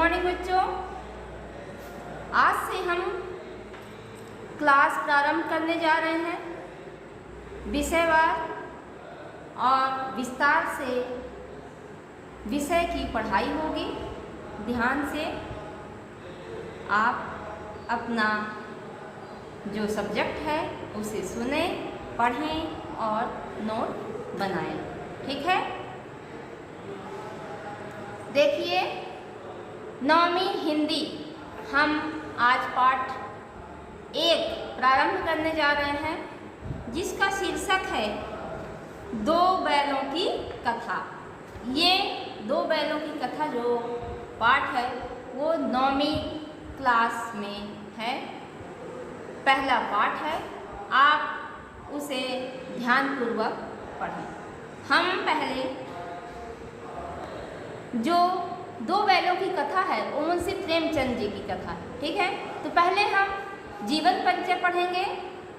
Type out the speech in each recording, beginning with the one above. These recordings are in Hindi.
मॉर्निंग बच्चों, आज से हम क्लास प्रारंभ करने जा रहे हैं। विषयवार और विस्तार से विषय की पढ़ाई होगी। ध्यान से आप अपना जो सब्जेक्ट है उसे सुने, पढ़ें और नोट बनाएं। ठीक है। देखिए, नौवीं हिंदी हम आज पाठ 1 प्रारंभ करने जा रहे हैं, जिसका शीर्षक है दो बैलों की कथा। ये दो बैलों की कथा जो पाठ है वो 9वीं क्लास में है, पहला पाठ है। आप उसे ध्यानपूर्वक पढ़ें। हम पहले जो दो बैलों की कथा है वो मुंशी प्रेमचंद जी की कथा है। ठीक है। तो पहले हम जीवन परिचय पढ़ेंगे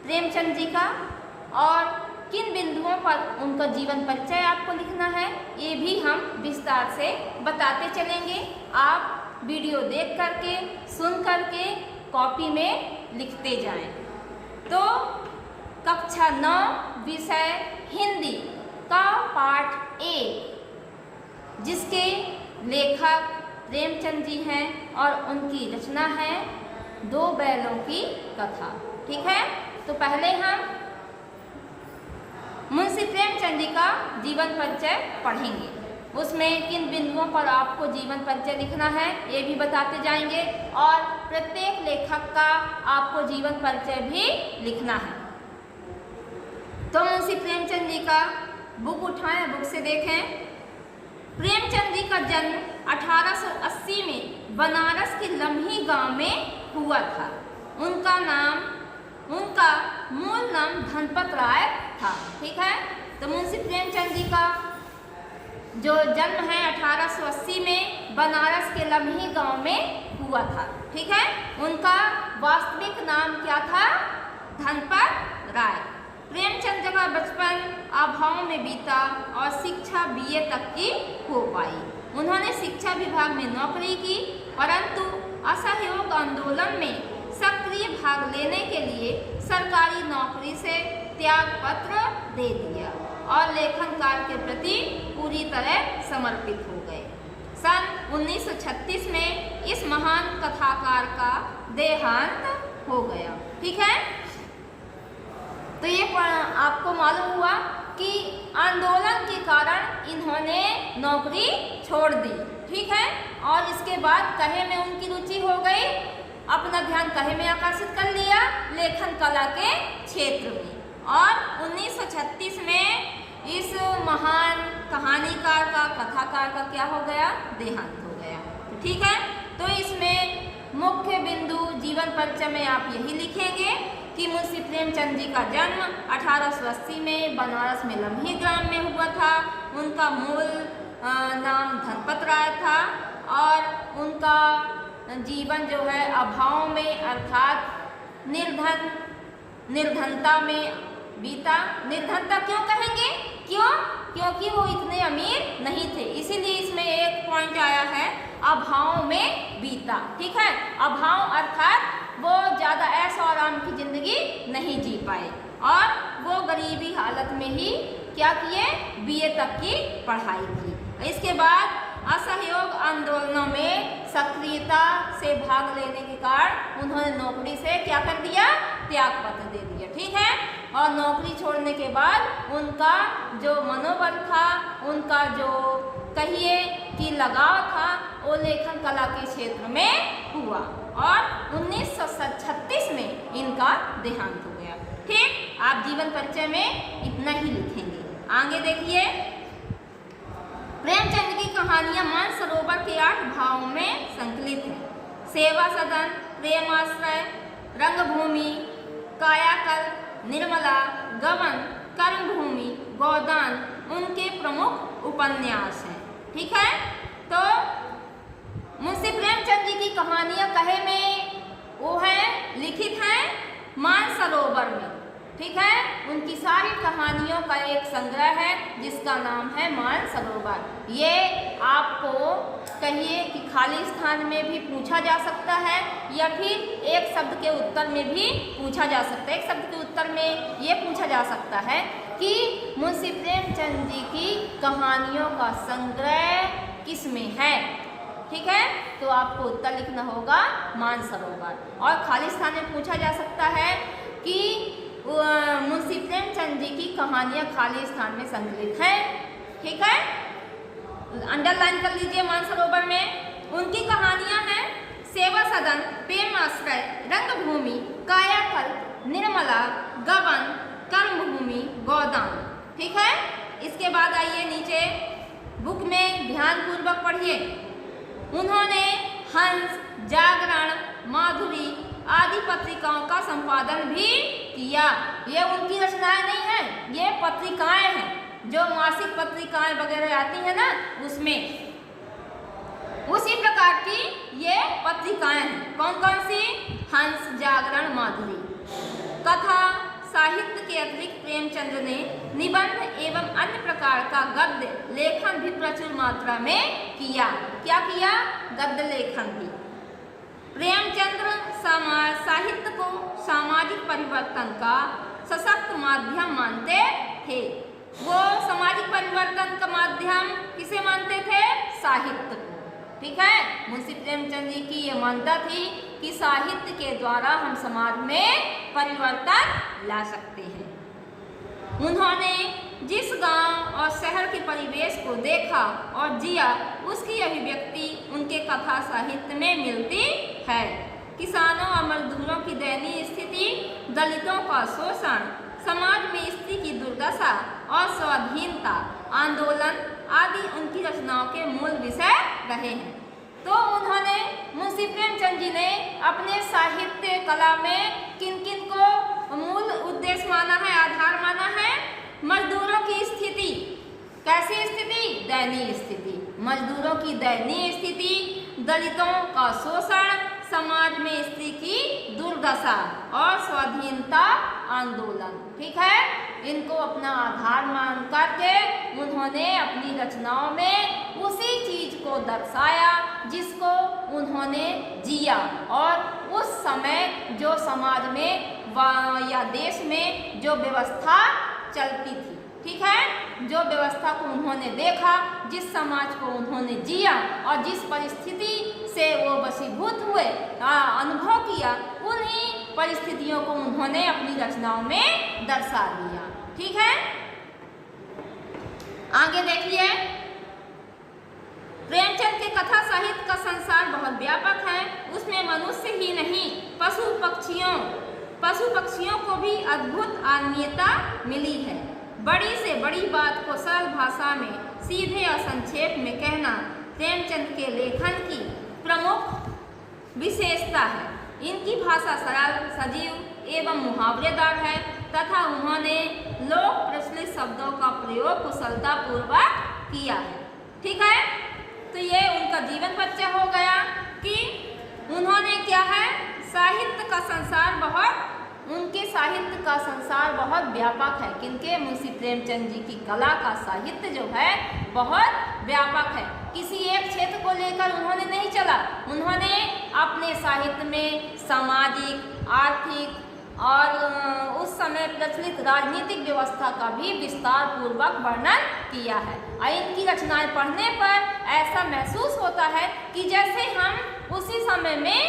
प्रेमचंद जी का, और किन बिंदुओं पर उनका जीवन परिचय आपको लिखना है ये भी हम विस्तार से बताते चलेंगे। आप वीडियो देख करके, सुन करके कॉपी में लिखते जाएं। तो कक्षा 9 विषय हिंदी का पाठ 1, जिसके लेखक प्रेमचंद जी हैं और उनकी रचना है दो बैलों की कथा। ठीक है। तो पहले हम मुंशी प्रेमचंद जी का जीवन परिचय पढ़ेंगे। उसमें किन बिंदुओं पर आपको जीवन परिचय लिखना है ये भी बताते जाएंगे, और प्रत्येक लेखक का आपको जीवन परिचय भी लिखना है। तो मुंशी प्रेमचंद जी का बुक उठाएं, बुक से देखें। प्रेमचंद जी का जन्म 1880 में बनारस के लम्ही गांव में हुआ था। उनका मूल नाम धनपत राय था। ठीक है। तो मुंशी प्रेमचंद जी का जो जन्म है 1880 में बनारस के लम्ही गांव में हुआ था। ठीक है। उनका वास्तविक नाम क्या था? धनपत राय। प्रेमचंद जी का बचपन अभाव में बीता और शिक्षा BA तक की हो पाई। उन्होंने शिक्षा विभाग में नौकरी की, परंतु असहयोग आंदोलन में सक्रिय भाग लेने के लिए सरकारी नौकरी से त्याग पत्र दे दिया और लेखन कार्य के प्रति पूरी तरह समर्पित हो गए। सन 1936 में इस महान कथाकार का देहांत हो गया। ठीक है। तो ये आपको मालूम हुआ कि आंदोलन के कारण इन्होंने नौकरी छोड़ दी। ठीक है। और इसके बाद कहे में उनकी रुचि हो गई, अपना ध्यान कहे में आकर्षित कर लिया, लेखन कला के क्षेत्र में। और 1936 में इस महान कहानीकार का, कथाकार का क्या हो गया? देहांत हो गया। ठीक है। तो इसमें मुख्य बिंदु जीवन परिचय में आप यही लिखेंगे कि मुंशी प्रेमचंद जी का जन्म 1880 में बनारस में लम्ही ग्राम में हुआ था। उनका मूल नाम धनपत राय था और उनका जीवन जो है अभाव में अर्थात निर्धनता में बीता। निर्धनता क्यों कहेंगे? क्यों? क्योंकि वो इतने अमीर नहीं थे, इसीलिए इसमें एक पॉइंट आया है अभाव में बीता। ठीक है। अभाव अर्थात वो ज़्यादा ऐश और आराम की जिंदगी नहीं जी पाए और वो गरीबी हालत में ही क्या किए? BA तक की पढ़ाई की। इसके बाद असहयोग आंदोलनों में सक्रियता से भाग लेने के कारण उन्होंने नौकरी से क्या कर दिया? त्याग पत्र दे दिया। ठीक है। और नौकरी छोड़ने के बाद उनका जो मनोबल था, उनका जो कहिए कि लगाव था, वो लेखन कला के क्षेत्र में हुआ और 1936 में इनका देहांत हो गया। ठीक। आप जीवन परिचय में इतना ही लिखेंगे। आगे देखिए, प्रेमचंद की कहानियां मानसरोवर के 8 भावों में संकलित है। सेवा सदन, प्रेमाश्रय, रंगभूमि, कायाकल्प, निर्मला, गबन, कर्मभूमि, गोदान उनके प्रमुख उपन्यास हैं। ठीक है। तो मुंशी प्रेमचंद जी की कहानियां कहे में वो है लिखित हैं मानसरोवर में। ठीक है। उनकी सारी कहानियों का एक संग्रह है जिसका नाम है मानसरोवर। ये आपको कहिए कि खाली स्थान में भी पूछा जा सकता है या फिर एक शब्द के उत्तर में भी पूछा जा सकता है। एक शब्द के उत्तर में ये पूछा जा सकता है कि मुंशी प्रेमचंद जी की कहानियों का संग्रह किसमें है। ठीक है, तो आपको उत्तर लिखना होगा मानसरोवर। और खाली स्थान में पूछा जा सकता है कि मुंशी प्रेमचंद जी की कहानियाँ खाली स्थान में संकलित हैं। ठीक है, अंडरलाइन कर लीजिए मानसरोवर में। उनकी कहानियां हैं सेवा सदन, प्रेम आश्रय, रंगभूमि, कायाकल्प, निर्मला, गबन, कर्मभूमि, गोदान। ठीक है, इसके बाद आइए नीचे बुक में ध्यानपूर्वक पढ़िए। उन्होंने हंस, जागरण, माधुरी आदि पत्रिकाओं का संपादन भी किया। ये उनकी रचनाएं नहीं हैं, ये पत्रिकाएं हैं, जो मासिक पत्रिकाएं वगैरह आती हैं ना, उसमें उसी प्रकार की ये पत्रिकाएं हैं। कौन कौन सी? हंस, जागरण, माधुरी। कथा साहित्य के अतिरिक्त प्रेमचंद ने निबंध एवं अन्य प्रकार का गद्य लेखन भी प्रचुर मात्रा में किया। क्या किया? गद्य लेखन भी। प्रेमचंद साहित्य को सामाजिक परिवर्तन का सशक्त माध्यम मानते थे। वो सामाजिक परिवर्तन का माध्यम किसे मानते थे? साहित्य को। ठीक है, मुंशी प्रेमचंद जी की ये मान्यता थी कि साहित्य के द्वारा हम समाज में परिवर्तन ला सकते हैं। उन्होंने जिस गांव और शहर के परिवेश को देखा और जिया, उसकी अभिव्यक्ति उनके कथा साहित्य में मिलती है। किसानों और मजदूरों की दयनीय स्थिति, दलितों का शोषण, समाज में स्त्री की दुर्दशा और स्वाधीनता आंदोलन आदि उनकी रचनाओं के मूल विषय रहे हैं। तो उन्होंने, मुंशी प्रेमचंद जी ने अपने साहित्य कला में किन किन को मूल उद्देश्य माना है, आधार माना है? मजदूरों की स्थिति। कैसी स्थिति? दयनीय स्थिति। मजदूरों की दयनीय स्थिति, दलितों का शोषण, समाज में स्त्री की दुर्दशा और स्वाधीनता आंदोलन। ठीक है, इनको अपना आधार मान करके उन्होंने अपनी रचनाओं में उसी चीज को दर्शाया जिसको उन्होंने जिया और उस समय जो समाज में या देश में जो व्यवस्था चलती थी। ठीक है, जो व्यवस्था को उन्होंने देखा, जिस समाज को उन्होंने जिया और जिस परिस्थिति से वो वशीभूत हुए, अनुभव किया, उन्हीं परिस्थितियों को उन्होंने अपनी रचनाओं में दर्शा दिया। ठीक है, आगे देखिए। प्रेमचंद के कथा साहित्य का संसार बहुत व्यापक है। उसमें मनुष्य ही नहीं, पशु पक्षियों को भी अद्भुत आत्मीयता मिली है। बड़ी से बड़ी बात को सरल भाषा में सीधे और संक्षेप में कहना प्रेमचंद के लेखन की प्रमुख विशेषता है। इनकी भाषा सरल, सजीव एवं मुहावरेदार है तथा उन्होंने लोक प्रचलित शब्दों का प्रयोग कुशलतापूर्वक किया है। ठीक है, तो ये उनका जीवन परिचय हो गया कि उन्होंने क्या है, साहित्य का संसार उनके साहित्य का संसार बहुत व्यापक है। किनके? मुंशी प्रेमचंद जी की कला का साहित्य जो है बहुत व्यापक है। किसी एक क्षेत्र को लेकर उन्होंने नहीं चला, उन्होंने अपने साहित्य में सामाजिक, आर्थिक और उस समय प्रचलित राजनीतिक व्यवस्था का भी विस्तार पूर्वक वर्णन किया है। और इनकी रचनाएं पढ़ने पर ऐसा महसूस होता है कि जैसे हम उसी समय में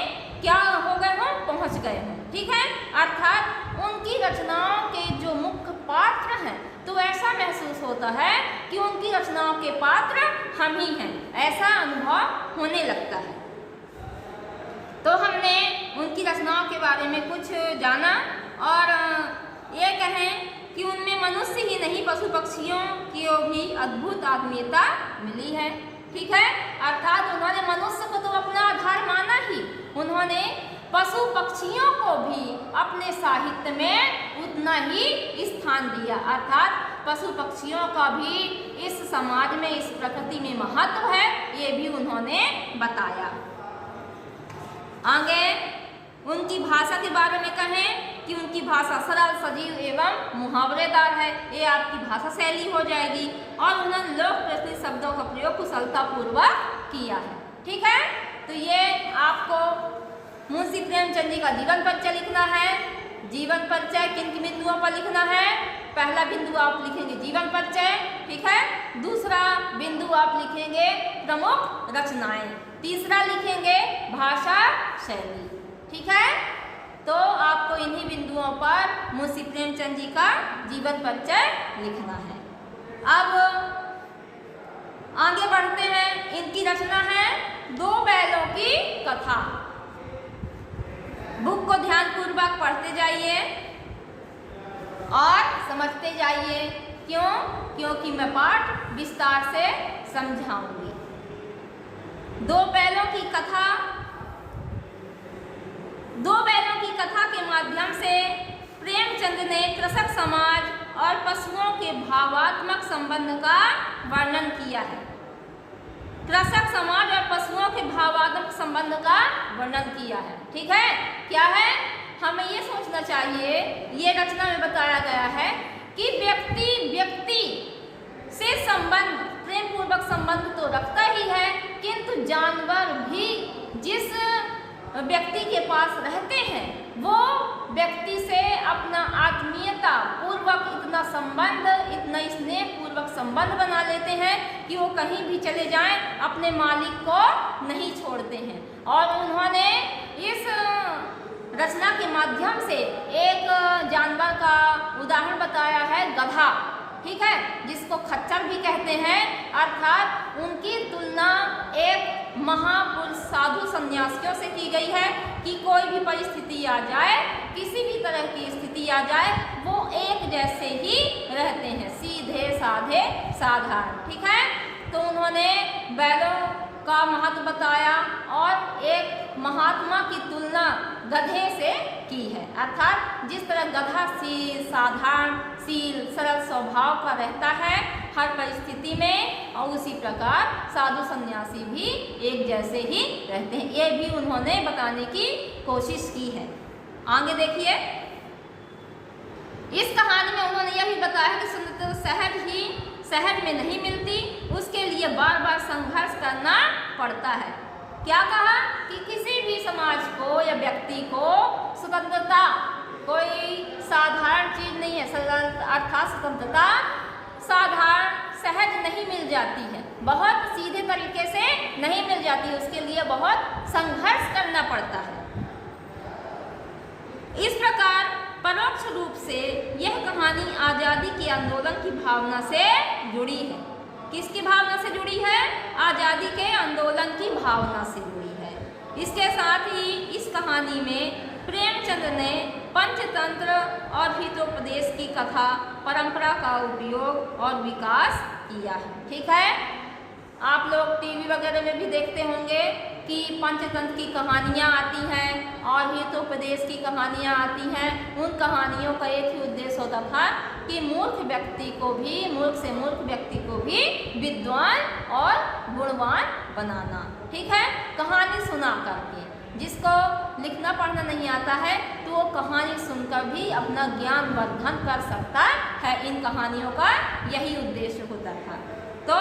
क्या हो गए हों, पहुंच गए हों। ठीक है, अर्थात उनकी रचनाओं के जो मुख्य पात्र हैं, तो ऐसा महसूस होता है कि उनकी रचनाओं के पात्र हम ही हैं, ऐसा अनुभव होने लगता है। तो हमने उनकी रचनाओं के बारे में कुछ जाना और ये कहें कि उनमें मनुष्य ही नहीं, पशु पक्षियों की भी अद्भुत आत्मीयता मिली है। ठीक है, अर्थात उन्होंने मनुष्य को तो अपना आधार माना ही, उन्होंने पशु पक्षियों को भी अपने साहित्य में उतना ही स्थान दिया। अर्थात पशु पक्षियों का भी इस समाज में, इस प्रकृति में महत्व है, ये भी उन्होंने बताया। आगे उनकी भाषा के बारे में कहें कि उनकी भाषा सरल, सजीव एवं मुहावरेदार है। ये आपकी भाषा शैली हो जाएगी। और उन्होंने लोक प्रचलित शब्दों का प्रयोग कुशलतापूर्वक किया है। ठीक है। तो ये आपको मुंशी प्रेमचंद जी का जीवन परिचय लिखना है। जीवन परिचय किन किन बिंदुओं पर लिखना है? पहला बिंदु आप लिखेंगे जीवन परिचय, ठीक है। दूसरा बिंदु आप लिखेंगे प्रमुख रचनाएं। तीसरा लिखेंगे भाषा शैली, ठीक है। तो आपको इन्हीं बिंदुओं पर मुंशी प्रेमचंद जी का जीवन परिचय लिखना है। अब आगे बढ़ते हैं। इनकी रचना है दो बैलों की कथा। बुक को ध्यानपूर्वक पढ़ते जाइए और समझते जाइए। क्यों? क्योंकि मैं पाठ विस्तार से समझाऊंगी। दो बैलों की कथा। दो बैलों की कथा के माध्यम से प्रेमचंद ने कृषक समाज और पशुओं के भावात्मक संबंध का वर्णन किया है। कृषक समाज और पशुओं के भावात्मक संबंध का वर्णन किया है, ठीक है। क्या है? हमें ये सोचना चाहिए, ये रचना में बताया गया है कि व्यक्ति से संबंध, प्रेम पूर्वक संबंध तो रखता ही है, किंतु जानवर भी जिस व्यक्ति के पास रहते हैं वो व्यक्ति से अपना आत्मीयता पूर्वक इतना संबंध, इतना स्नेह पूर्वक संबंध बना लेते हैं कि वो कहीं भी चले जाएं अपने मालिक को नहीं छोड़ते हैं। और उन्होंने इस रचना के माध्यम से एक जानवर का उदाहरण बताया है, गधा, ठीक है, जिसको खच्चर भी कहते हैं। अर्थात उनकी तुलना एक महापुरुष साधु सन्यासियों से की गई है कि कोई भी परिस्थिति आ जाए, किसी भी तरह की स्थिति आ जाए, वो एक जैसे ही रहते हैं, सीधे साधे साधारण, ठीक है। तो उन्होंने बैलों का महत्व बताया और एक महात्मा की तुलना गधे से की है। अर्थात जिस तरह गधा साधारण, सरल स्वभाव का रहता है हर परिस्थिति में, और उसी प्रकार साधु सन्यासी भी एक जैसे ही रहते हैं। ये भी उन्होंने बताने की कोशिश की है। आगे देखिए, इस कहानी में उन्होंने यह भी बताया है कि सुंदरता शहर में नहीं मिलती, उसके लिए बार बार संघर्ष करना पड़ता है। क्या कहा? कि किसी भी समाज को या व्यक्ति को स्वतंत्रता कोई साधारण चीज नहीं है। अर्थात स्वतंत्रता साधारण सहज नहीं मिल जाती है, बहुत सीधे तरीके से नहीं मिल जाती, उसके लिए बहुत संघर्ष करना पड़ता है। इस प्रकार परोक्ष रूप से यह कहानी आज़ादी के आंदोलन की भावना से जुड़ी है। किसकी भावना से जुड़ी है? आज़ादी के आंदोलन की भावना से जुड़ी है। इसके साथ ही इस कहानी में प्रेमचंद ने पंचतंत्र और हितोपदेश की कथा परंपरा का उपयोग और विकास किया है, ठीक है। आप लोग टीवी वगैरह में भी देखते होंगे कि पंचतंत्र की कहानियाँ आती हैं और हितोपदेश की कहानियाँ आती हैं। उन कहानियों का एक ही उद्देश्य होता था कि मूर्ख व्यक्ति को भी, मूर्ख से मूर्ख व्यक्ति को भी विद्वान और गुणवान बनाना, ठीक है। कहानी सुना करके, जिसको लिखना पढ़ना नहीं आता है तो वो कहानी सुनकर भी अपना ज्ञान वर्धन कर सकता है। इन कहानियों का यही उद्देश्य होता था। तो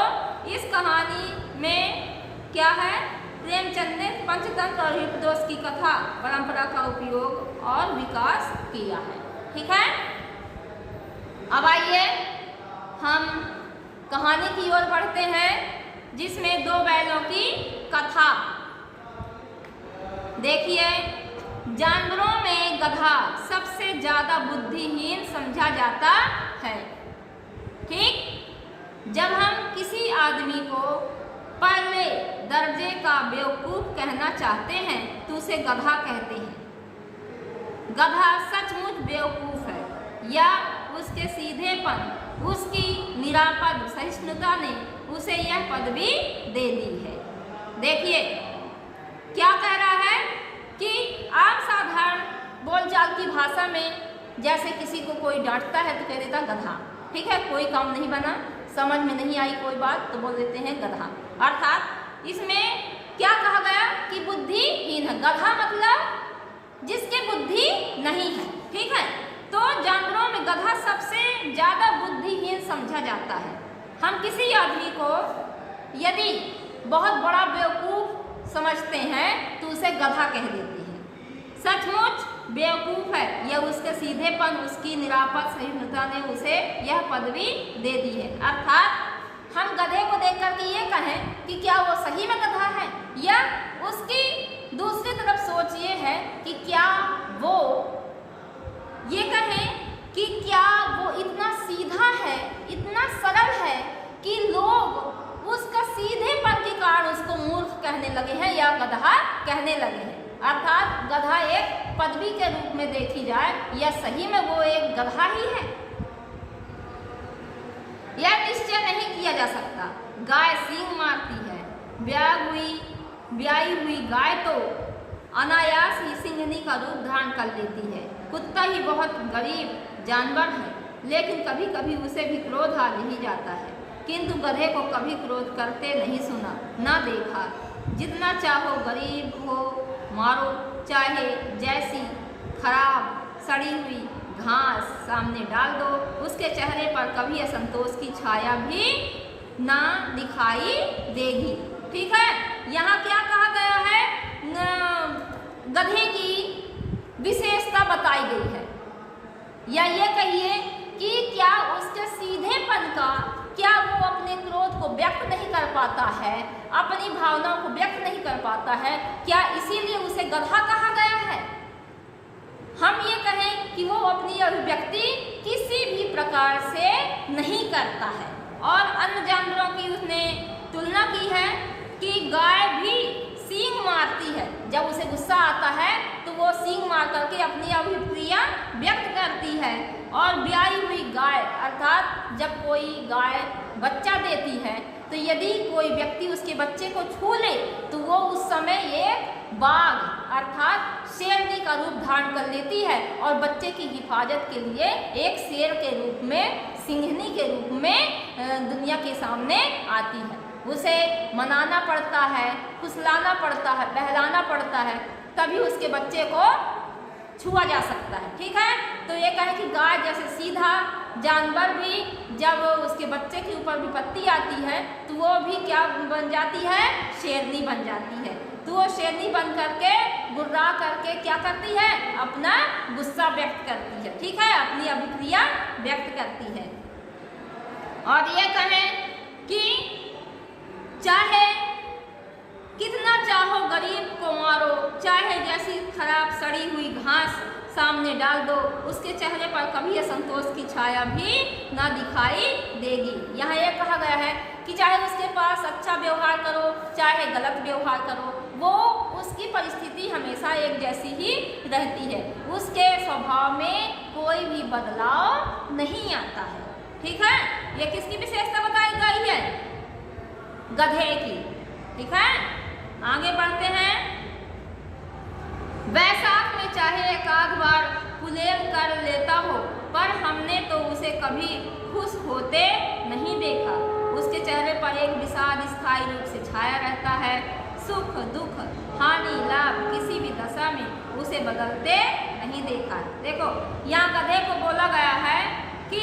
इस कहानी में क्या है? प्रेमचंद ने पंचतंत्र और हितोपदेश की कथा परंपरा का उपयोग और विकास किया है, ठीक है। अब आइए हम कहानी की ओर बढ़ते हैं, जिसमें दो बैलों की कथा। देखिए, जानवरों में गधा सबसे ज्यादा बुद्धिहीन समझा जाता है, ठीक। जब हम किसी आदमी को पहले दर्जे का बेवकूफ़ कहना चाहते हैं तो उसे गधा कहते हैं। गधा सचमुच बेवकूफ़ है या उसके सीधेपन, उसकी निरापद सहिष्णुता ने उसे यह पदवी दे दी है। देखिए क्या कह रहा है कि आम साधारण बोलचाल की भाषा में जैसे किसी को कोई डांटता है तो कह देता गधा, ठीक है। कोई काम नहीं बना, समझ में नहीं आई कोई बात तो बोल देते हैं गधा। अर्थात इसमें क्या कहा गया कि बुद्धिहीन है। गधा मतलब जिसकी बुद्धि नहीं है, ठीक है। तो जानवरों में गधा सबसे ज़्यादा बुद्धिहीन समझा जाता है। हम किसी आदमी को यदि बहुत बड़ा बेवकूफ़ गधा कह देती है। सचमुच बेवकूफ है, यह उसके सीधेपन, उसकी निरापद सहिष्णुता ने उसे यह पदवी दे दी है। अर्थात हम गधे को देख करके ये कहें कि क्या वो सही में गधा है, या उसकी दूसरी तरफ सोच ये है कि क्या वो ये कहें कि क्या वो इतना सीधा है, इतना सरल है कि लोग उसका सीधेपन के कारण उसको मूर्ख कहने लगे हैं या गधा कहने लगे हैं। अर्थात गधा एक पदवी के रूप में देखी जाए या सही में वो एक गधा ही है, यह निश्चय नहीं किया जा सकता। गाय सींग मारती है, ब्याई हुई गाय तो अनायास ही सिंहनी का रूप धारण कर लेती है। कुत्ता ही बहुत गरीब जानवर है, लेकिन कभी कभी उसे भी क्रोध आ ही जाता है, किंतु गधे को कभी क्रोध करते नहीं सुना, ना देखा। जितना चाहो गरीब हो मारो, चाहे जैसी खराब सड़ी हुई घास सामने डाल दो, उसके चेहरे पर कभी असंतोष की छाया भी ना दिखाई देगी। ठीक है, यहाँ क्या कहा गया है, गधे की विशेषता बताई गई है, या ये कहिए कि क्या उसके सीधेपन का, क्या वो अपने क्रोध को व्यक्त नहीं कर पाता है, अपनी भावनाओं को व्यक्त नहीं कर पाता है, क्या इसीलिए उसे गधा कहा गया है? हम ये कहें कि वो अपनी अभिव्यक्ति किसी भी प्रकार से नहीं करता है। और अन्य जानवरों की उसने तुलना की है कि गाय भी सींग मारती है, जब उसे गुस्सा आता है तो वो सींग मार करके अपनी अभिक्रिया व्यक्त करती है। और ब्याई हुई गाय, अर्थात जब कोई गाय बच्चा देती है तो यदि कोई व्यक्ति उसके बच्चे को छू ले तो वो उस समय एक बाघ अर्थात शेरनी का रूप धारण कर लेती है और बच्चे की हिफाजत के लिए एक शेर के रूप में, सिंहनी के रूप में दुनिया के सामने आती है। उसे मनाना पड़ता है, फुसलाना पड़ता है, बहलाना पड़ता है, तभी उसके बच्चे को छुआ जा सकता है। ठीक है, तो ये कहे कि गाय जैसे सीधा जानवर भी जब उसके बच्चे के ऊपर विपत्ति आती है तो वो भी क्या बन जाती है, शेरनी बन जाती है। तो वो शेरनी बन करके गुर्रा करके क्या करती है, अपना गुस्सा व्यक्त करती है। ठीक है, अपनी अभिक्रिया व्यक्त करती है। और ये कहें कि चाहे कितना चाहो गरीब को मारो, चाहे जैसी खराब सड़ी हुई घास सामने डाल दो, उसके चेहरे पर कभी असंतोष की छाया भी ना दिखाई देगी। यहाँ यह कहा गया है कि चाहे उसके पास अच्छा व्यवहार करो, चाहे गलत व्यवहार करो, वो उसकी परिस्थिति हमेशा एक जैसी ही रहती है, उसके स्वभाव में कोई भी बदलाव नहीं आता है। ठीक है, ये किसकी विशेषता बताई गई है, गधे की। ठीक है, आगे बढ़ते हैं। वैशाख में चाहे एक आध बार कुलेल कर लेता हो, पर हमने तो उसे कभी खुश होते नहीं देखा। उसके चेहरे पर एक विषाद स्थायी रूप से छाया रहता है। सुख दुख हानि लाभ किसी भी दशा में उसे बदलते नहीं देखा। देखो, यहाँ गधे को बोला गया है कि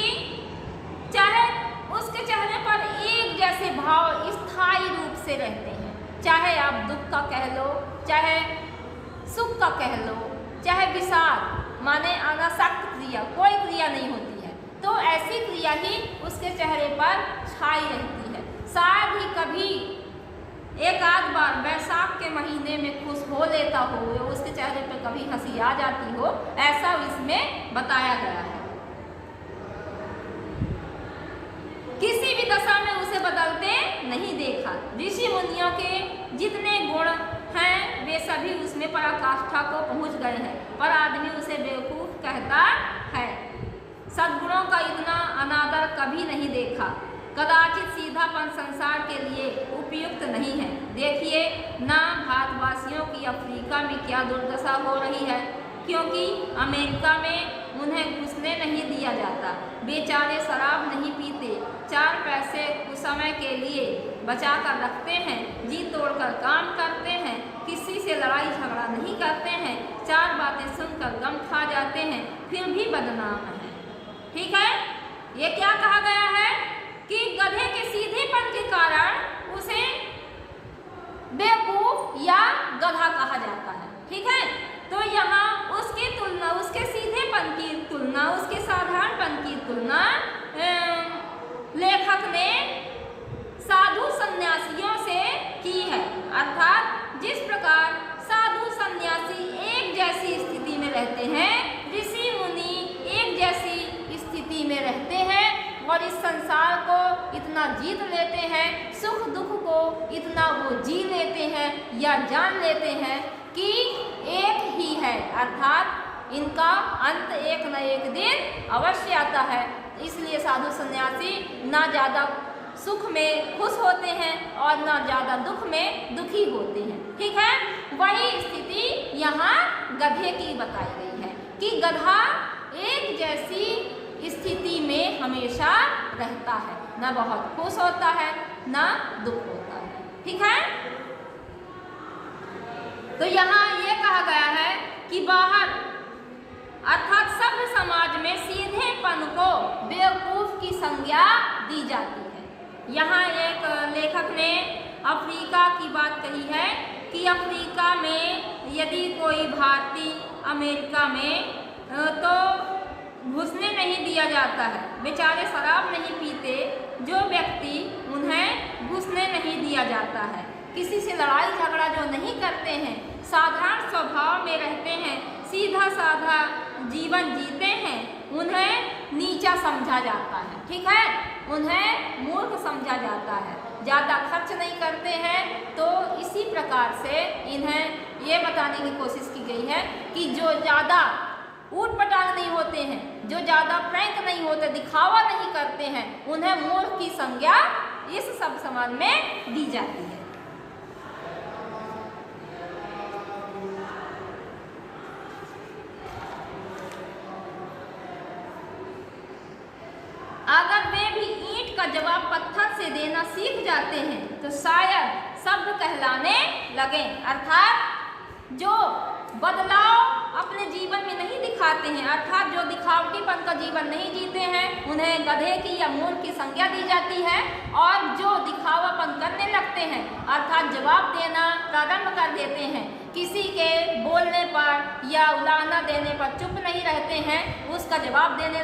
चाहे उसके चेहरे पर एक जैसे भाव स्थायी रूप से रहते हैं, चाहे आप दुख का कह लो, चाहे सुख का कह लो, चाहे विषाद माने अनासक्त क्रिया, कोई क्रिया नहीं होती है, तो ऐसी क्रिया ही उसके चेहरे पर छाई रहती है। शायद ही कभी एक आध बार वैशाख के महीने में खुश हो लेता हो, उसके चेहरे पर कभी हंसी आ जाती हो, ऐसा इसमें बताया गया है। किसी भी दशा में उसे बदलते नहीं देखा। ऋषि मुनियों के जितने गुण हैं वे सभी उसमें पराकाष्ठा को पहुंच गए हैं, पर आदमी उसे बेवकूफ कहता है। सद्गुणों का इतना अनादर कभी नहीं देखा। कदाचित सीधापन संसार के लिए उपयुक्त नहीं है। देखिए ना भारतवासियों की अफ्रीका में क्या दुर्दशा हो रही है, क्योंकि अमेरिका में उन्हें घुसने नहीं दिया जाता। बेचारे शराब नहीं पीते, 4 पैसे कुछ समय के लिए बचा कर रखते हैं, जी तोड़कर काम करते हैं, किसी से लड़ाई झगड़ा नहीं करते हैं, 4 बातें सुनकर गम खा जाते हैं, फिर भी बदनाम है। ठीक है, ये क्या कहा गया है कि गधे के सीधेपन के कारण उसे बेवकूफ या गधा कहा जाता है। लेखक ने साधु सन्यासियों से की है। अर्थात जिस प्रकार साधु सन्यासी एक जैसी स्थिति में रहते हैं, ऋषि मुनि एक जैसी स्थिति में रहते हैं और इस संसार को इतना जीत लेते हैं, सुख दुख को इतना वो जी लेते हैं या जान लेते हैं कि एक ही है, अर्थात इनका अंत एक न एक दिन अवश्य आता है। इसलिए साधु सन्यासी ना ज़्यादा सुख में खुश होते हैं और ना ज़्यादा दुख में दुखी होते हैं। ठीक है, वही स्थिति यहाँ गधे की बताई गई है कि गधा एक जैसी स्थिति में हमेशा रहता है, ना बहुत खुश होता है ना दुख होता है। ठीक है, तो यहाँ ये कहा गया है कि बाहर अर्थात सभ्य समाज में सीधेपन को बेवकूफ की संज्ञा दी जाती है। यहाँ एक लेखक ने अफ्रीका की बात कही है कि अफ्रीका में यदि कोई भारतीय अमेरिका में तो घुसने नहीं दिया जाता है, बेचारे शराब नहीं पीते जो व्यक्ति, उन्हें घुसने नहीं दिया जाता है, किसी से लड़ाई झगड़ा जो नहीं करते हैं, साधारण स्वभाव में रहते हैं, सीधा साधा जीवन जीते हैं, उन्हें नीचा समझा जाता है। ठीक है, उन्हें मूर्ख समझा जाता है, ज़्यादा खर्च नहीं करते हैं। तो इसी प्रकार से इन्हें ये बताने की कोशिश की गई है कि जो ज़्यादा ऊट पटांग नहीं होते हैं, जो ज़्यादा फ्रैंक नहीं होते, दिखावा नहीं करते हैं, उन्हें मूर्ख की संज्ञा इस सब समाज में दी जाती है। अगर वे भी ईंट का जवाब पत्थर से देना सीख जाते हैं तो शायद सभ्य कहलाने लगे। अर्थात जो बदलाव अपने जीवन में नहीं दिखाते हैं, अर्थात जो दिखावटीपन का जीवन नहीं जीते हैं, उन्हें गधे की या मूर्ख की संज्ञा दी जाती है। और जो दिखावापन करने लगते हैं, अर्थात जवाब देना प्रारंभ कर देते हैं, किसी के बोलने पर या उलाहना देने पर चुप नहीं रहते हैं, उसका जवाब देने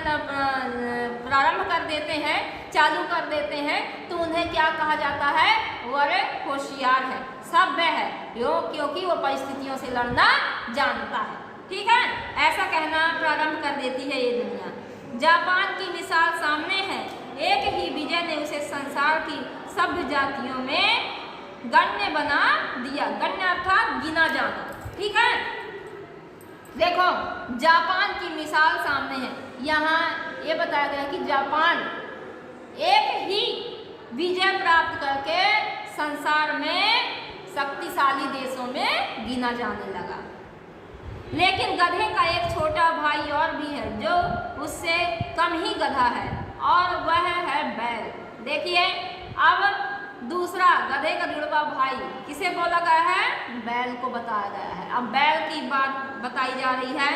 प्रारंभ कर देते हैं, चालू कर देते हैं, तो उन्हें क्या कहा जाता है? वह होशियार है, सभ्य है, क्योंकि वो परिस्थितियों से लड़ना जानता है। ठीक है, ऐसा कहना प्रारंभ कर देती है ये दुनिया। जापान की मिसाल सामने है, एक ही विजय ने उसे संसार की सभ्य जातियों में गण्य बना दिया। गण्य अर्थात गिना जाना। ठीक है, देखो जापान की मिसाल सामने है, यहाँ ये बताया गया कि जापान एक ही विजय प्राप्त करके संसार में शक्तिशाली देशों में गिना जाने लगा। लेकिन गधे का एक छोटा भाई और भी है जो उससे कम ही गधा है, और वह है बैल। देखिए, अब दूसरा गधे का जुड़वा भाई किसे बोला गया है? बैल को बताया गया है। अब बैल की बात बताई जा रही है।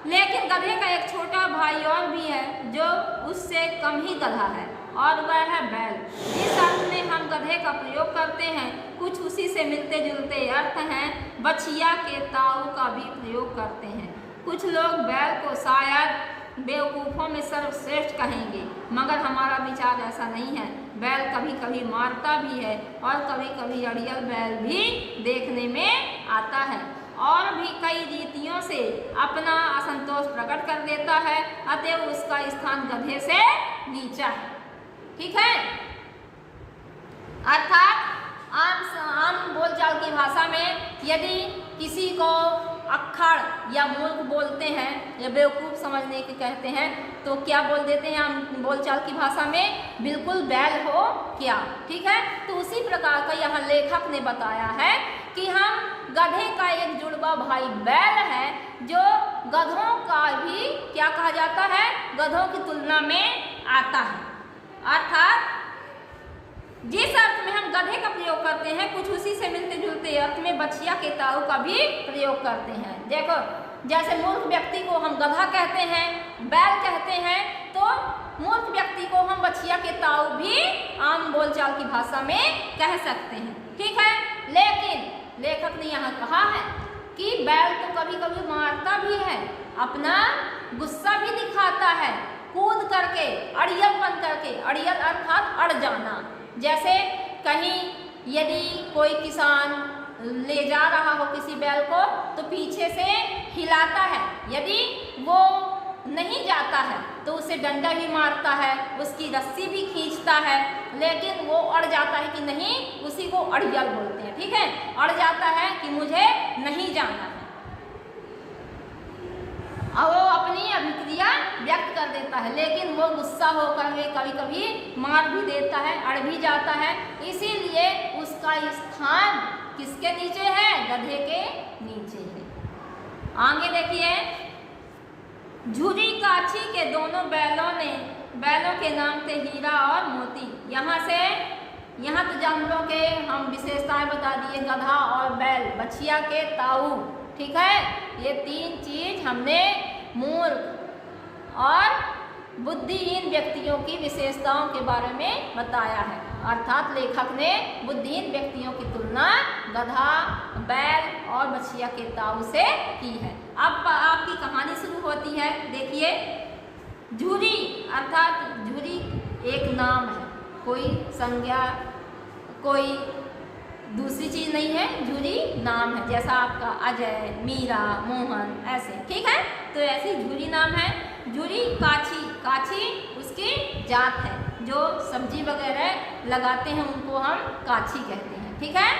लेकिन गधे का एक छोटा भाई और भी है जो उससे कम ही गधा है, और वह है बैल। जिस अर्थ में हम गधे का प्रयोग करते हैं, कुछ उसी से मिलते जुलते अर्थ हैं। बछिया के ताऊ का भी प्रयोग करते हैं। कुछ लोग बैल को शायद बेवकूफ़ों में सर्वश्रेष्ठ कहेंगे, मगर हमारा विचार ऐसा नहीं है। बैल कभी कभी मारता भी है और कभी कभी अड़ियल बैल भी देखने में आता है, और भी कई रीतियों से अपना असंतोष प्रकट कर देता है, अतएव उसका स्थान गधे से नीचा है। ठीक है, अर्थात आम बोलचाल की भाषा में यदि किसी को अक्खड़ या मूर्ख बोलते हैं या बेवकूफ़ समझने के कहते हैं, तो क्या बोल देते हैं हम बोलचाल की भाषा में? बिल्कुल बैल हो क्या। ठीक है, तो उसी प्रकार का यहाँ लेखक ने बताया है कि हम गधे का एक जुड़वा भाई बैल है, जो गधों का भी क्या कहा जाता है? गधों की तुलना में आता है। अर्थात जिस अर्थ में हम गधे का प्रयोग करते हैं, कुछ उसी से मिलते जुलते अर्थ में बछिया के ताऊ का भी प्रयोग करते हैं। देखो, जैसे मूर्ख व्यक्ति को हम गधा कहते हैं, बैल कहते हैं, तो मूर्ख व्यक्ति को हम बछिया के ताऊ भी आम बोलचाल की भाषा में कह सकते हैं। ठीक है, लेकिन लेखक ने यहाँ कहा है कि बैल तो कभी कभी मारता भी है, अपना गुस्सा भी दिखाता है, कूद करके, अड़ियल बन करके, अड़ियल अर्थात अड़ जाना। जैसे कहीं यदि कोई किसान ले जा रहा हो किसी बैल को तो पीछे से हिलाता है, यदि वो नहीं जाता है तो उसे डंडा भी मारता है, उसकी रस्सी भी खींचता है, लेकिन वो अड़ जाता है कि नहीं, उसी को अड़ियल बोलते हैं। ठीक है, अड़ जाता है कि मुझे नहीं जाना है, और वो अपनी अभिक्रिया व्यक्त कर देता है, लेकिन वो गुस्सा होकर के कभी कभी मार भी देता है, अड़ भी जाता है। इसीलिए उसका स्थान किसके नीचे है? गधे के नीचे है। आगे देखिए, झूरी काछी के दोनों बैलों के नाम थे हीरा और मोती। यहाँ तो जानवरों के हम विशेषताएं बता दिए, गधा और बैल, बछिया के ताऊ। ठीक है, ये तीन चीज हमने मूर्ख और बुद्धिहीन व्यक्तियों की विशेषताओं के बारे में बताया है, अर्थात लेखक ने बुद्धिहीन व्यक्तियों की तुलना गधा, बैल और बछिया के ताऊ से की है। अब आपकी कहानी शुरू होती है। देखिए, झूरी अर्थात झूरी एक नाम है, कोई संज्ञा, कोई दूसरी चीज नहीं है, झूरी नाम है, जैसा आपका अजय, मीरा, मोहन, ऐसे। ठीक है, तो ऐसी झूरी नाम है। झूरी काछी, काछी उसकी जात है, जो सब्जी वगैरह लगाते हैं उनको हम काछी कहते हैं। ठीक है,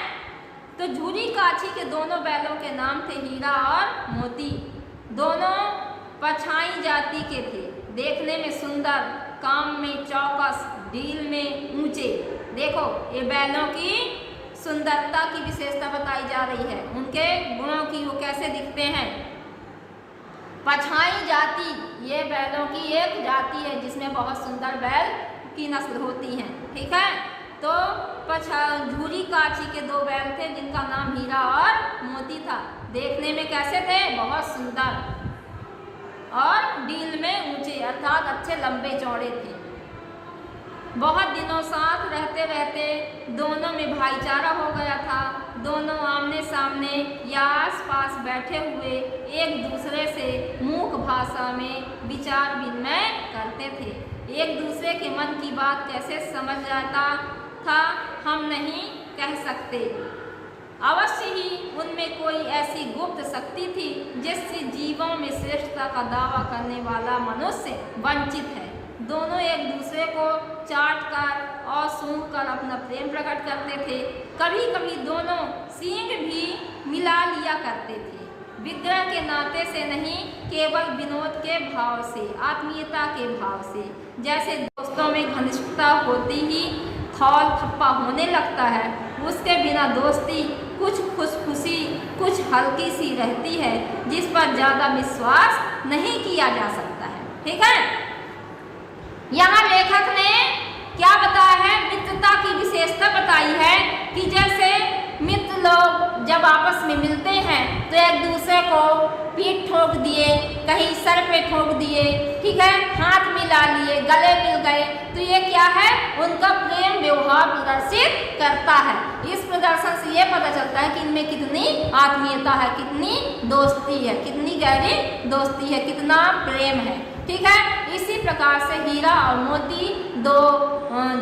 तो झूरी काछी के दोनों बैलों के नाम थे हीरा और मोती। दोनों पछाई जाति के थे, देखने में सुंदर, काम में चौकस, डील में ऊंचे। देखो, ये बैलों की सुंदरता की विशेषता बताई जा रही है, उनके गुणों की, वो कैसे दिखते हैं। पछाई जाति, ये बैलों की एक जाति है जिसमें बहुत सुंदर बैल की नस्ल होती है। ठीक है, तो झूरी काछी के दो बैल थे जिनका नाम हीरा और मोती था। देखने में कैसे थे? बहुत सुंदर, और डील में ऊंचे अर्थात अच्छे लंबे चौड़े थे। बहुत दिनों साथ रहते रहते दोनों में भाईचारा हो गया था। दोनों आमने सामने या आस पास बैठे हुए एक दूसरे से मूक भाषा में विचार विनिमय करते थे। एक दूसरे के मन की बात कैसे समझ जाता था हम नहीं कह सकते। अवश्य ही उनमें कोई ऐसी गुप्त शक्ति थी जिससे जीवों में श्रेष्ठता का दावा करने वाला मनुष्य वंचित है। दोनों एक दूसरे को चाट कर और सूंघ कर अपना प्रेम प्रकट करते थे। कभी कभी दोनों सींग भी मिला लिया करते थे, विग्रह के नाते से नहीं, केवल विनोद के भाव से, आत्मीयता के भाव से। जैसे दोस्तों में घनिष्ठता होती ही थौल थप्पा होने लगता है, उसके बिना दोस्ती कुछ खुशखुशी, कुछ हल्की सी रहती है, जिस पर ज़्यादा विश्वास नहीं किया जा सकता है। ठीक है, यहाँ लेखक ने क्या बताया है? मित्रता की विशेषता बताई है कि जैसे मित्र लोग जब आपस में मिलते हैं तो एक दूसरे को पीठ ठोक दिए, कहीं सर पे ठोक दिए, ठीक है, हाथ मिला लिए, गले मिल गए, तो ये क्या है? उनका प्रेम व्यवहार प्रदर्शित करता है। इस प्रदर्शन से ये पता चलता है कि इनमें कितनी आत्मीयता है, कितनी दोस्ती है, कितनी गहरी दोस्ती है, कितना प्रेम है। ठीक है, इसी प्रकार से हीरा और मोती दो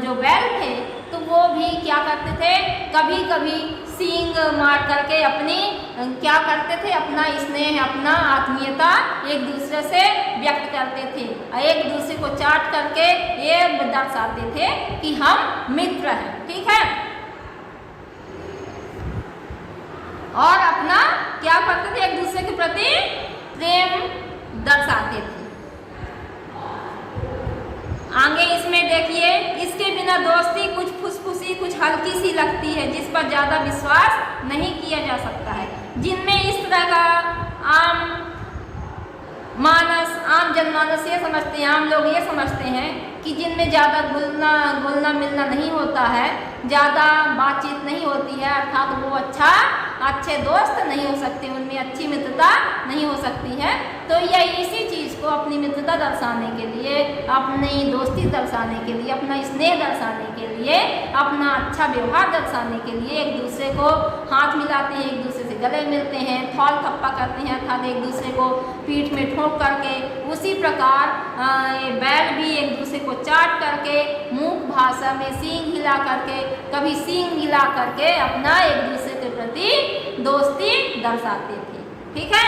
जो बैल थे तो वो भी क्या करते थे? कभी कभी सींग मार करके अपनी क्या करते थे? अपना स्नेह, अपना आत्मीयता एक दूसरे से व्यक्त करते थे, एक दूसरे को चाट करके ये दर्शाते थे कि हम मित्र हैं। ठीक है, और अपना क्या करते थे? एक दूसरे के प्रति प्रेम दर्शाते थे। आगे इसमें देखिए, इसके बिना दोस्ती कुछ फुसफुसी, कुछ हल्की सी लगती है, जिस पर ज़्यादा विश्वास नहीं किया जा सकता है। जिनमें इस तरह का आम जनमानस ये समझते हैं, आम लोग ये समझते हैं कि जिनमें ज़्यादा घुलना मिलना नहीं होता है, ज़्यादा बातचीत नहीं होती है, अर्थात वो अच्छे दोस्त नहीं हो सकते, उनमें अच्छी मित्रता नहीं हो सकती है। तो यह इसी चीज़ को अपनी मित्रता दर्शाने के लिए, अपनी दोस्ती दर्शाने के लिए, अपना स्नेह दर्शाने के लिए, अपना अच्छा व्यवहार दर्शाने के लिए एक दूसरे को हाथ मिलाते हैं, एक दूसरे से गले मिलते हैं, थौल थप्पा करते हैं अर्थात एक दूसरे को पीठ में ठोक करके, उसी प्रकार ये बैल भी एक दूसरे को चाट करके, मूक भाषा में सींग हिला करके, कभी सींग हिला करके अपना एक दूसरे के प्रति दोस्ती दर्शाते थे। ठीक है,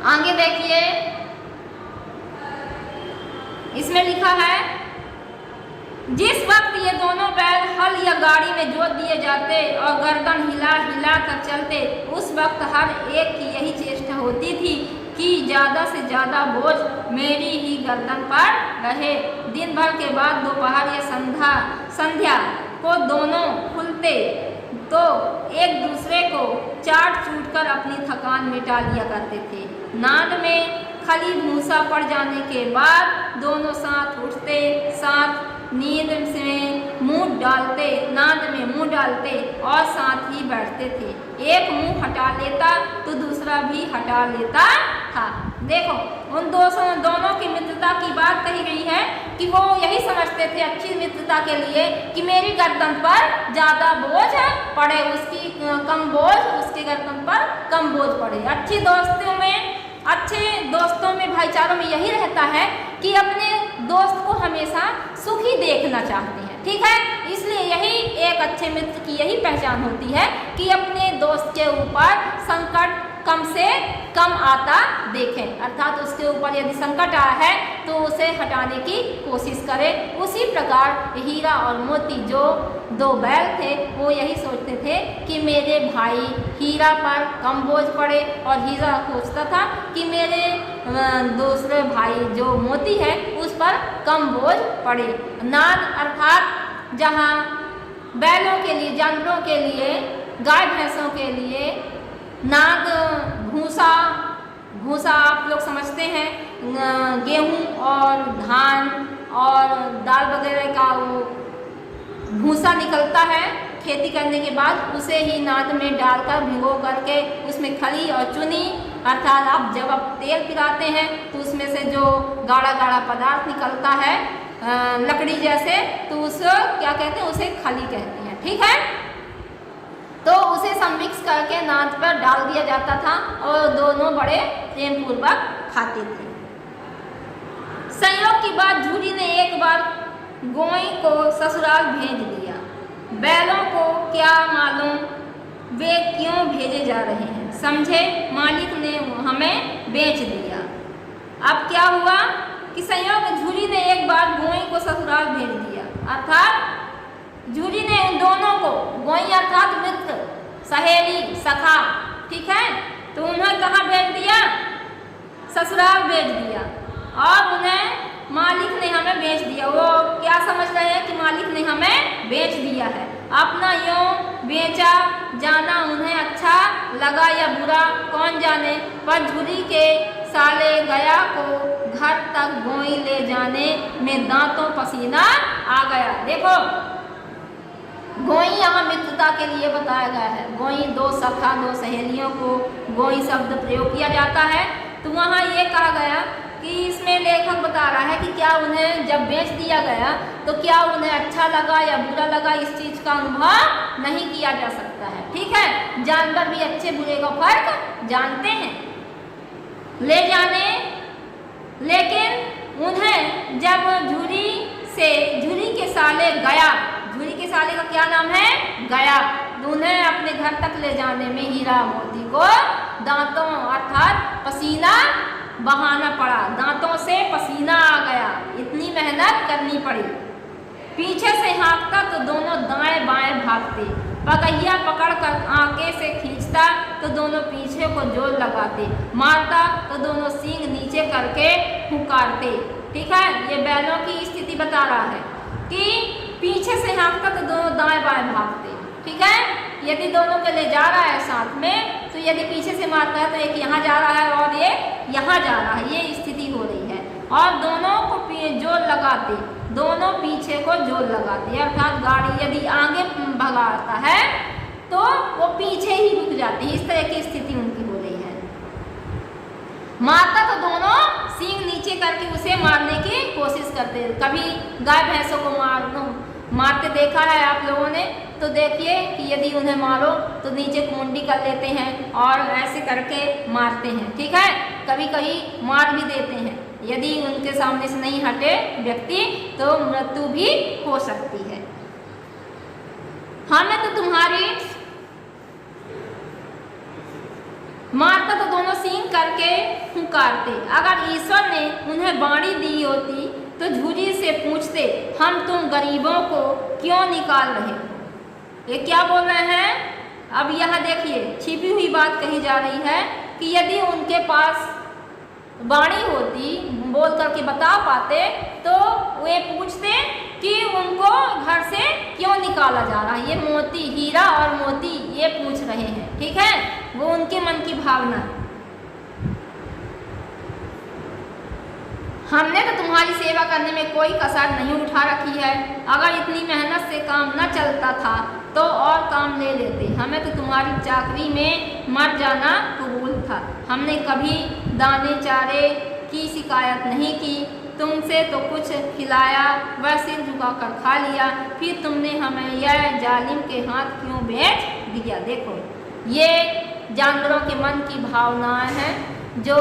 आगे देखिए, इसमें लिखा है जिस वक्त ये दोनों बैल हल या गाड़ी में जोत दिए जाते और गर्दन हिला हिला कर चलते, उस वक्त हर एक की यही चेष्टा होती थी कि ज़्यादा से ज़्यादा बोझ मेरी ही गर्दन पर रहे। दिन भर के बाद दोपहर या संध्या को दोनों खुलते तो एक दूसरे को चाट चूट कर अपनी थकान मिटा लिया करते थे। नाद में खली भूसा पड़ जाने के बाद दोनों साथ उठते, साथ नींद में मुंह डालते, नाद में मुंह डालते और साथ ही बैठते थे। एक मुंह हटा लेता तो दूसरा भी हटा लेता था। देखो, उन दोनों की मित्रता की बात कही गई है कि वो यही समझते थे अच्छी मित्रता के लिए कि मेरी गर्दन पर ज़्यादा बोझ पड़े, उसकी कम बोझ, उसके गर्दन पर कम बोझ पड़े। अच्छे दोस्तों में भाईचारों में यही रहता है कि अपने दोस्त को हमेशा सुखी देखना चाहते हैं। ठीक है, इसलिए यही एक अच्छे मित्र की यही पहचान होती है कि अपने दोस्त के ऊपर संकट कम से कम आता देखें, अर्थात उसके ऊपर यदि संकट आया है तो उसे हटाने की कोशिश करें। उसी प्रकार हीरा और मोती जो दो बैल थे वो यही सोचते थे कि मेरे भाई हीरा पर कम बोझ पड़े, और हीरा सोचता था कि मेरे दूसरे भाई जो मोती है उस पर कम बोझ पड़े। नाद अर्थात जहाँ बैलों के लिए, जानवरों के लिए, गाय भैंसों के लिए नाद भूसा आप लोग समझते हैं, गेहूं और धान और दाल वगैरह का वो भूसा निकलता है खेती करने के बाद, उसे ही नाद में डालकर भिगो करके उसमें खली और चुनी, अर्थात आप तेल पिघाते हैं तो उसमें से जो गाढ़ा गाढ़ा पदार्थ निकलता है लकड़ी जैसे, तो उस क्या कहते हैं, उसे खली कहते हैं। ठीक है, तो उसे सब मिक्स करके नाद पर डाल दिया जाता था और दोनों बड़े प्रेम पूर्वक खाते थे। संयोग की बात, झूरी ने एक बार गोई को ससुराल भेज दिया। बैलों को क्या मालूम वे क्यों भेजे जा रहे हैं, समझे, मालिक ने हमें बेच दिया। अब क्या हुआ कि संयोग झूरी ने एक बार गोई को ससुराल भेज दिया, अर्थात झूरी ने उन दोनों को, गोई अर्थात मित्र, सहेली, सखा, ठीक है, तो उन्हें कहाँ भेज दिया, ससुराल भेज दिया, और उन्हें मालिक ने हमें बेच दिया। वो क्या समझ रहे हैं कि मालिक ने हमें बेच दिया है। अपना यूँ बेचा जाना उन्हें अच्छा लगा या बुरा कौन जाने, पर झूरी के साले गया को घर तक गोई ले जाने में दांतों पसीना आ गया। देखो, गोई यहाँ मित्रता के लिए बताया गया है। गोई दो सखा, दो सहेलियों को गोई शब्द प्रयोग किया जाता है, तो वहाँ ये कहा गया कि इसमें लेखक बता रहा है कि क्या उन्हें जब बेच दिया गया तो क्या उन्हें अच्छा लगा या बुरा लगा, इस चीज़ का अनुभव नहीं किया जा सकता है। ठीक है, जानवर भी अच्छे बुरे का फर्क जानते हैं ले जाने, लेकिन उन्हें जब झूरी के साले गया, झूरी के साले का क्या नाम है, गया, तो उन्हें अपने घर तक ले जाने में हीरा मोती को दांतों अर्थात पसीना बहाना पड़ा, दांतों से पसीना आ गया, इतनी मेहनत करनी पड़ी। पीछे से हाँकता तो दोनों दाएं बाएं भागते, पकैया पकड़कर आगे से खींचता तो दोनों पीछे को जोर लगाते, मारता तो दोनों सींग नीचे करके फुकारते। ठीक है, ये बैलों की स्थिति बता रहा है कि पीछे से हाँकता तो दोनों दाएं बाएं भागते। ठीक है, यदि दोनों को ले जा रहा है साथ में, तो यदि पीछे से मारता है तो एक यहाँ जा रहा है और एक यहाँ जा रहा है, ये स्थिति हो रही है, और दोनों को जोर लगाते, दोनों पीछे को जोर लगाते, अर्थात गाड़ी यदि आगे भगाता है तो वो पीछे ही रुक जाती है, इस तरह की स्थिति उनकी हो रही है। मारता तो दोनों सींग नीचे करके उसे मारने की कोशिश करते। कभी गाय भैंसों को मारते देखा है आप लोगों ने, तो देखिए कि यदि उन्हें मारो तो नीचे मुंडी कर लेते हैं और ऐसे करके मारते हैं, ठीक है। कभी कभी मार भी देते हैं। यदि उनके सामने से नहीं हटे व्यक्ति तो मृत्यु भी हो सकती है। हमें तो तुम्हारी मारता तो दोनों सींग करके हुंकारते। अगर ईश्वर ने उन्हें बाणी दी होती तो झुर्री से पूछते, हम तुम गरीबों को क्यों निकाल रहे हो। ये क्या बोल रहे हैं? अब यह देखिए छिपी हुई बात कही जा रही है कि यदि उनके पास बाणी होती, बोल करके बता पाते, तो वे पूछते कि उनको घर से क्यों निकाला जा रहा है। ये मोती, हीरा और मोती ये पूछ रहे हैं, ठीक है। वो उनके मन की भावना। हमने तो तुम्हारी सेवा करने में कोई कसर नहीं उठा रखी है। अगर इतनी मेहनत से काम न चलता था तो और काम ले लेते। हमें तो तुम्हारी चाकरी में मर जाना कबूल था। हमने कभी दाने चारे की शिकायत नहीं की। तुमसे तो कुछ खिलाया, वह सिर झुकाकर खा लिया, फिर तुमने हमें यह जालिम के हाथ क्यों बेच दिया। देखो ये जानवरों के मन की भावनाएं हैं, जो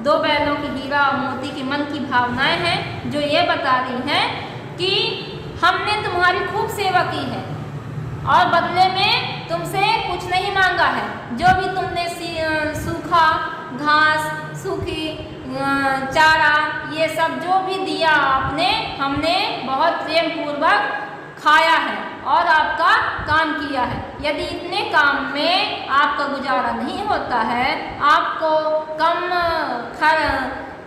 दो बैलों की हीरा और मोती के मन की भावनाएं हैं, जो ये बता रही हैं कि हमने तुम्हारी खूब सेवा की है और बदले में तुमसे कुछ नहीं मांगा है। जो भी तुमने सूखा घास, सूखी चारा, ये सब जो भी दिया आपने, हमने बहुत प्रेम पूर्वक खाया है और आपका काम किया है। यदि इतने काम में आपका गुजारा नहीं होता है, आपको कम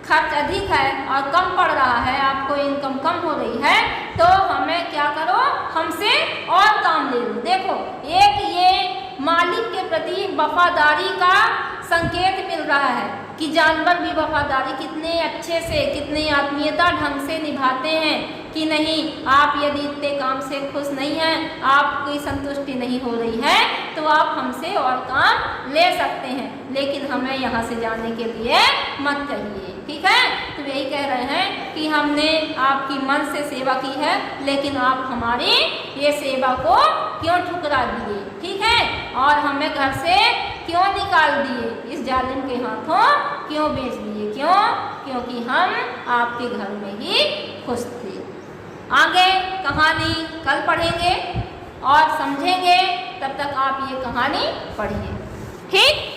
खर्च अधिक है और कम पड़ रहा है, आपको इनकम कम हो रही है, तो हमें क्या करो, हमसे और काम ले लो। देखो एक ये मालिक के प्रति वफादारी का संकेत मिल रहा है कि जानवर भी वफादारी कितने अच्छे से, कितने आत्मीयता ढंग से निभाते हैं कि नहीं। आप यदि इतने काम से खुश नहीं हैं, आपकी संतुष्टि नहीं हो रही है, तो आप हमसे और काम ले सकते हैं, लेकिन हमें यहाँ से जाने के लिए मत कहिए, ठीक है। तो यही कह रहे हैं कि हमने आपकी मन से सेवा की है, लेकिन आप हमारी ये सेवा को क्यों ठुकरा दिए, ठीक है, और हमें घर से क्यों निकाल दिए, इस जालिम के हाथों क्यों बेच दिए। क्यों? क्योंकि हम आपके घर में ही खुश थे। आगे कहानी कल पढ़ेंगे और समझेंगे, तब तक आप ये कहानी पढ़िए, ठीक।